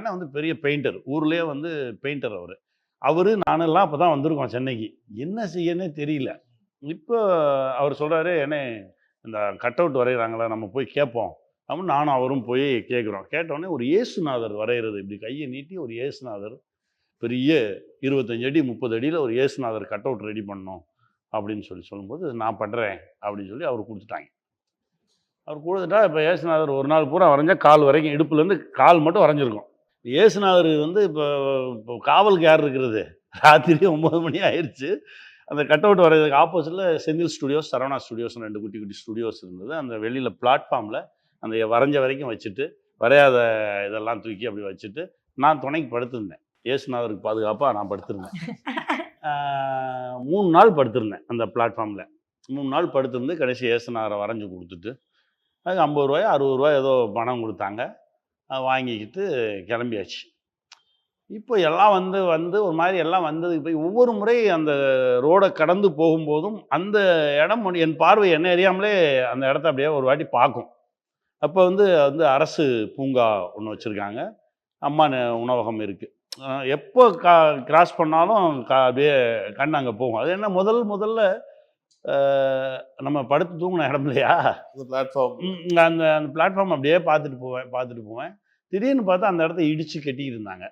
அண்ணன் வந்து பெரிய பெயிண்டர். ஊர்லயே வந்து பெயிண்டர் அவரு. அவரு நானெல்லாம் அப்ப தான் வந்திருக்கோம் சென்னைக்கு. என்ன செய்யன்னே தெரியல. இப்போ அவர் சொல்றாரு, "அண்ணே இந்த கட் அவுட் வரையிறாங்கல்ல, நம்ம போய் கேட்போம்." அப்படின்னு நானும் அவரும் போய் கேட்குறோம். கேட்டவுடனே ஒரு இயேசுநாதர் வரையிறது இப்படி கைய நீட்டி ஒரு இயேசுநாதர் பெரிய 25 அடி, 30 அடியில ஒரு இயேசுநாதர் கட் அவுட் ரெடி பண்ணணும் அப்படின்னு சொல்லும்போது, "நான் பண்றேன்." அப்படின்னு சொல்லி அவரு குடுத்துட்டாங்க. அவர் குடுத்துட்டா இப்ப இயேசுநாதர் ஒரு நாள் பூரா வரைஞ்சா கால் வரைக்கும் இடுப்புலேருந்து கால் மட்டும் வரைஞ்சிருக்கும். இயேசுநாதர் வந்து இப்போ காவலுக்கு யார் இருக்கிறது? ராத்திரி 9 மணி ஆயிருச்சு. அந்த கட் அவுட் வரையறதுக்கு ஆப்போசிட்ல செந்தில் ஸ்டுடியோஸ், சரவணா ஸ்டுடியோஸ்னு 2 குட்டி குட்டி ஸ்டுடியோஸ் இருந்தது. அந்த வெளியில பிளாட்ஃபார்ம்ல அந்த வரைஞ்ச வரைக்கும் வச்சுட்டு, வரையாத இதெல்லாம் தூக்கி அப்படி வச்சுட்டு, நான் துணைக்கு படுத்திருந்தேன். இயேசுநாதருக்கு பாதுகாப்பா நான் படுத்திருந்தேன். 3 நாள் படுத்திருந்தேன் அந்த பிளாட்ஃபார்ம்ல. 3 நாள் படுத்திருந்து கடைசி இயேசுநாதர வரைஞ்சு குடுத்துட்டு, அதுக்கு ரூ. 50 ரூ. 60 ஏதோ பணம் குடுத்தாங்க. வாங்கிக்கிட்டு கிளம்பியாச்சு. இப்போ எல்லாம் வந்து வந்து ஒரு மாரி எல்லாம் வந்ததுக்கு போய் ஒவ்வொரு முறை அந்த ரோட கடந்து போகும்போதும், அந்த இடம் என் பார்வை என்ன அறியாமலே அந்த இடத்த அப்படியே ஒரு வாட்டி பார்க்கும். அப்போ வந்து வந்து அரசு பூங்கா ஒண்ணு வச்சிருக்காங்க. அம்மா உணவகம் இருக்கு. எப்போ கிராஸ் பண்ணாலும் அப்படியே கண் அங்க போகும். அது என்ன முதல்ல அ நம்ம படுத்து தூங்குன இடம் இல்லையா? அந்த பிளாட்ஃபார்ம். அந்த அந்த பிளாட்ஃபார்ம் அப்படியே பார்த்துட்டு போவேன். திடீர்னு பார்த்தா அந்த இடத்த இடிச்சு கட்டிக்கிட்டு இருந்தாங்க.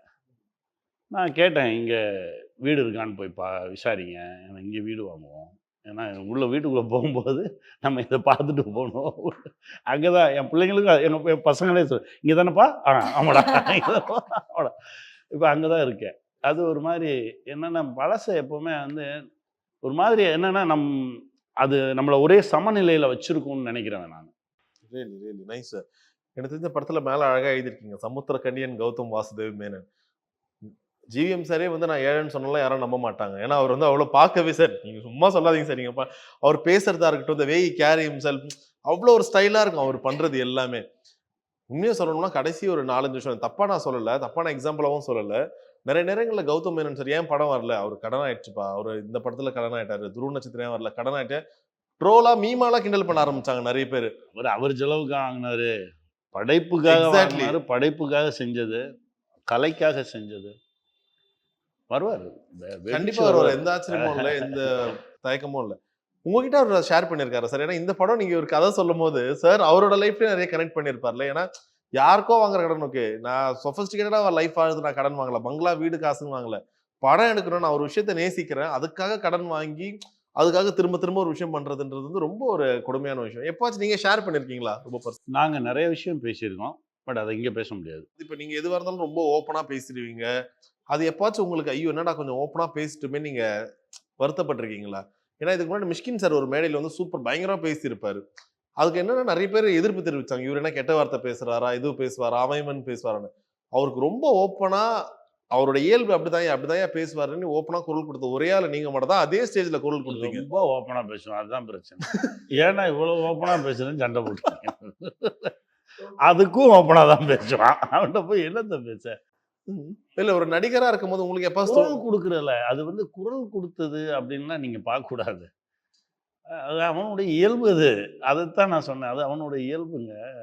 நான் கேட்டேன், "இங்க வீடு இருக்கான்னு போய் விசாரிங்க. ஏன்னா இங்க வீடு வாங்குவோம். ஏன்னா உள்ள வீட்டுக்குள்ள போகும்போது நம்ம இத பார்த்துட்டு போணும்." அங்க தான் என் பிள்ளைங்களுக்கும் என் பசங்களே "இங்க தானப்பா?" ஆமாடா." ஆமாடா. இப்ப அங்க தான் இருக்கேன். அது ஒரு மாரி என்னன்னா, பழச எப்பவுமே வந்து ஒரு மாதிரி என்னன்னா, அது நம்மள ஒரே சமநிலையில வச்சிருக்கும்னு நெனைக்கிறேன் நானு. Really, really nice. எனக்கு தெரிஞ்ச படத்துல மேல அழகா எழுதியிருக்கீங்க. சமுத்திரக்கன்னியன் கௌதம் வாசுதேவ் மேனன். ஜிவிஎம் சாரே வந்து நான் ஏழைன்னு சொன்னாலும் யாரும் நம்ப மாட்டாங்க. ஏன்னா அவர் வந்து அவ்வளோ பார்க்கவே சார் நீங்க சும்மா சொல்லாதீங்க சார். நீங்க அவர் பேசுறதா இருக்கட்டும், the way he carry himself அவ்வளோ ஒரு ஸ்டைலா இருக்கும் அவர் பண்றது எல்லாமே. உண்மையா சொல்லணும்னா கடைசி ஒரு 4, 5 வருஷம் தப்பா நான் சொல்லல. தப்பான எக்ஸாம்பிளாவும் சொல்லல. நிறைய நேரங்கள்ல கௌதம் மேனன் சார் ஏன் படம் வரல? அவரு கடன் ஆயிடுச்சுப்பா. அவரு இந்த படத்துல கடன் ஆயிட்டாரு. துருவ நட்சத்திரம் ஏன் வரல? கடன் ஆயிட்டு ட்ரோலா, மீமாலாம் கிண்டல் பண்ண ஆரம்பிச்சாங்க நெறைய பேரு. அவர் செலவுக்கு வாங்குனாரு. படைப்புக்காக எக்ஸாக்ட்லி. வாங்குனாரு. படைப்புக்காக செஞ்சது. கலைக்காக செஞ்சது. வருவாரு. கண்டிப்பா வருவாரு. எந்த ஆச்சரியமும் இல்ல. எந்த தயக்கமும் இல்ல. உங்ககிட்ட அவர் ஷேர் பண்ணியிருக்காரா சார்? ஏன்னா இந்த படம் நீங்க ஒரு கதை சொல்லும்போது, சார் அவரோட லைஃப்லயும் நெறைய கனெக்ட் பண்ணியிருப்பார்ல. ஏன்னா யாருக்கோ வாங்குற கடன் ஓகே. நான் சொஃபிஸ்டிகேட்டடா லைஃப் ஆகுது நான் கடன் வாங்கல. பங்களா, வீடு காசுன்னு வாங்கல. படம் எடுக்கணும். நான் ஒரு விஷயத்த நேசிக்கிறேன். அதுக்காக கடன் வாங்கி, அதுக்காக திரும்ப திரும்ப ஒரு விஷயம் பண்றதுன்றது வந்து ரொம்ப ஒரு கொடுமையான விஷயம். எப்பவாச்சும் நீங்க ஷேர் பண்ணியிருக்கீங்களா? ரொம்ப நாங்க நெறைய விஷயம் பேசியிருக்கோம். பட் அத இங்க பேச முடியாது. இப்ப நீங்க எதுவா இருந்தாலும் ரொம்ப ஓப்பனா பேசிடுவீங்க. அது எப்பவாச்சும் உங்களுக்கு ஐயோ! என்னடா கொஞ்சம் ஓப்பனா பேசிட்டோமே நீங்க வருத்தப்பட்டுருக்கீங்களா? ஏன்னா இதுக்கு முன்னாடி மிஷ்கின் சார் ஒரு மேடையில வந்து சூப்பர் பயங்கரமா பேசியிருப்பாரு. அதுக்கு என்னன்னா நெறைய பேர் எதிர்ப்பு தெரிவிச்சாங்க. இவரு என்ன கெட்ட வார்த்தை பேசுறாரா? இது பேசுவாரா? அவன் இவன் பேசுவாரான்னு. அவருக்கு ரொம்ப ஓப்பனா அவரோட இயல்பு அப்படிதான்யா பேசுவாருன்னு ஓப்பனா குரல் குடுத்த ஒரே ஆளு நீங்க மட்டும் தான். அதே ஸ்டேஜ்ல குரல் குடுத்தீங்க. ரொம்ப ஓப்பனா பேசுவான். அதுதான் பிரச்சனை. ஏன்னா இவ்வளவு ஓப்பனா பேசுறேன்னு சண்டை போட்டுட்டீங்க. அதுக்கும் ஓப்பனா தான் பேசுவான். அவன்கிட்ட போய் என்னத்த பேச? இல்ல ஒரு நடிகரா இருக்கும்போது உங்களுக்கு குரல் குடுக்குறல. அது வந்து குரல் குடுத்தது அப்படின்லாம் நீங்க பார்க்கக்கூடாது. அது அவனுடைய இயல்பு அது. அதத்தான் நான் சொன்னேன். அது அவனுடைய இயல்புங்க.